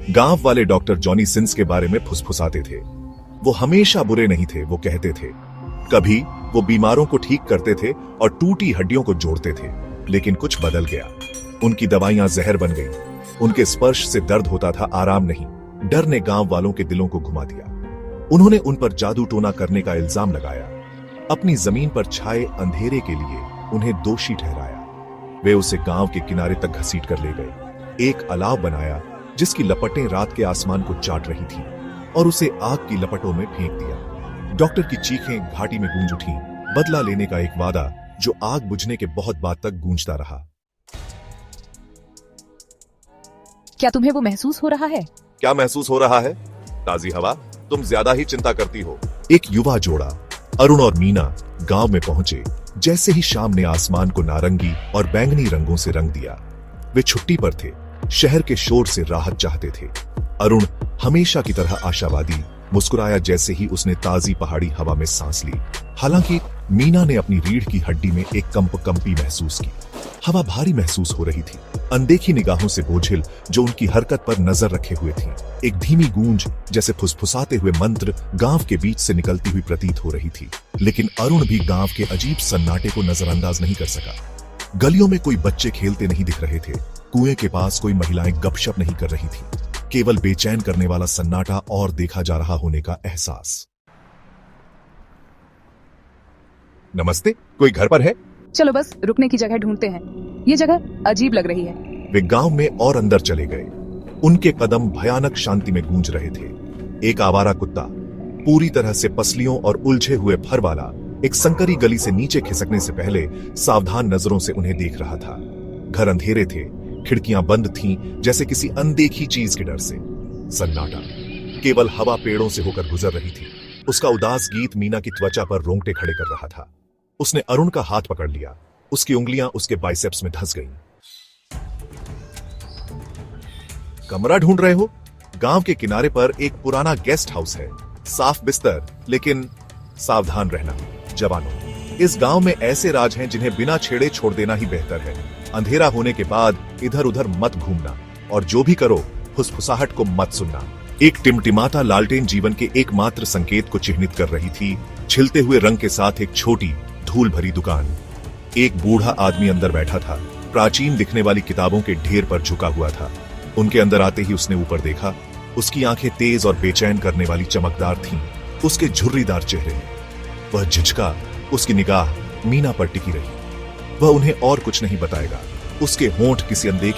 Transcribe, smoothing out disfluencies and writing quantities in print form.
गांव वाले doctor Johnny Sins के बारे में फुसफुसाते थे। वो हमेशा बुरे नहीं थे, वो कहते थे। कभी वो बीमारों को ठीक करते थे और टूटी हड्डियों को जोड़ते थे, लेकिन कुछ बदल गया। उनकी दवाइयां जहर बन गईं। उनके स्पर्श से दर्द होता था, आराम नहीं। डर ने गांव वालों के दिलों को घुमा दिया। उन्होंने उन पर जादू टोना करने का इल्जाम लगाया। अपनी जमीन पर छाए अंधेरे के लिए उन्हें दोषी ठहराया। वे उसे गांव के किनारे तक घसीट कर ले गए। एक अलाव बनाया जिसकी लपटें रात के आसमान को चाट रही थीं, और उसे आग की लपटों में फेंक दिया। डॉक्टर की चीखें घाटी में गूंज उठीं। बदला लेने का एक वादा जो आग बुझने के बहुत बाद तक गूंजता रहा। क्या तुम्हें वो महसूस हो रहा है? क्या महसूस हो रहा है? ताजी हवा? तुम ज्यादा ही चिंता करती हो। एक युवा जोड़ा अरुण और मीना गांव में पहुंचे जैसे ही शाम ने आसमान को नारंगी और बैंगनी रंगों से रंग दिया। वे छुट्टी पर थे, शहर के शोर से राहत चाहते थे। अरुण हमेशा की तरह आशावादी मुस्कुराया जैसे ही उसने ताजी पहाड़ी हवा में सांस ली। हालांकि मीना ने अपनी रीढ़ की हड्डी में एक कंपी महसूस की। हवा भारी महसूस हो रही थी, अनदेखी निगाहों से बोझिल जो उनकी हरकत पर नजर रखे हुए थी। एक धीमी गूंज जैसे फुसफुसाते हुए मंत्र गांव के बीच से निकलती हुई प्रतीत हो रही थी। लेकिन अरुण भी गांव के अजीब सन्नाटे को नजरअंदाज नहीं कर सका। गलियों में कोई बच्चे खेलते नहीं दिख रहे थे। कुएं के पास कोई महिलाएं गपशप नहीं कर रही थी। केवल बेचैन करने वाला सन्नाटा और देखा जा रहा होने का एहसास। नमस्ते, कोई घर पर है? चलो बस रुकने की जगह ढूंढते हैं। ये जगह अजीब लग रही है। वे गांव में और अंदर चले गए। उनके कदम भयानक शांति में गूंज रहे थे। एक आवारा कुत्ता पूरी तरह से पसलियों और उलझे हुए फर वाला एक संकरी गली से नीचे खिसकने से पहले सावधान नजरों से उन्हें देख रहा था। घर अंधेरे थे, खिड़कियां बंद थीं जैसे किसी अनदेखी चीज के डर से। सन्नाटा, केवल हवा पेड़ों से होकर गुजर रही थी। उसका उदास गीत मीना की त्वचा पर रोंगटे खड़े कर रहा था। उसने अरुण का हाथ पकड़ लिया। उसकी उंगलियां उसके बाइसेप्स में धंस गईं। कमरा ढूंढ रहे हो? गांव के किनारे पर एक पुराना गेस्ट हाउस है। साफ बिस्तर, लेकिन सावधान रहना जवानों। इस गांव में ऐसे राज हैं जिन्हें बिना छेड़े छोड़ देना ही बेहतर है। अंधेरा होने के बाद इधर उधर मत घूमना, और जो भी करो फुसफुसाहट को मत सुनना। एक टिमटिमाता लालटेन जीवन के एकमात्र संकेत को चिह्नित कर रही थी। छिलते हुए रंग के साथ एक छोटी धूल भरी दुकान। एक बूढ़ा आदमी अंदर बैठा था, प्राचीन दिखने वाली किताबों के ढेर पर झुका हुआ था। उनके अंदर आते ही उसने ऊपर देखा। उसकी आंखें तेज और बेचैन करने वाली चमकदार थीं। उसके झुर्रीदार चेहरे में वह झिझका। उसकी निगाह मीना पर टिकी रही। वह उन्हें और कुछ नहीं बताएगा। उसके होंठ किसी अनदेखी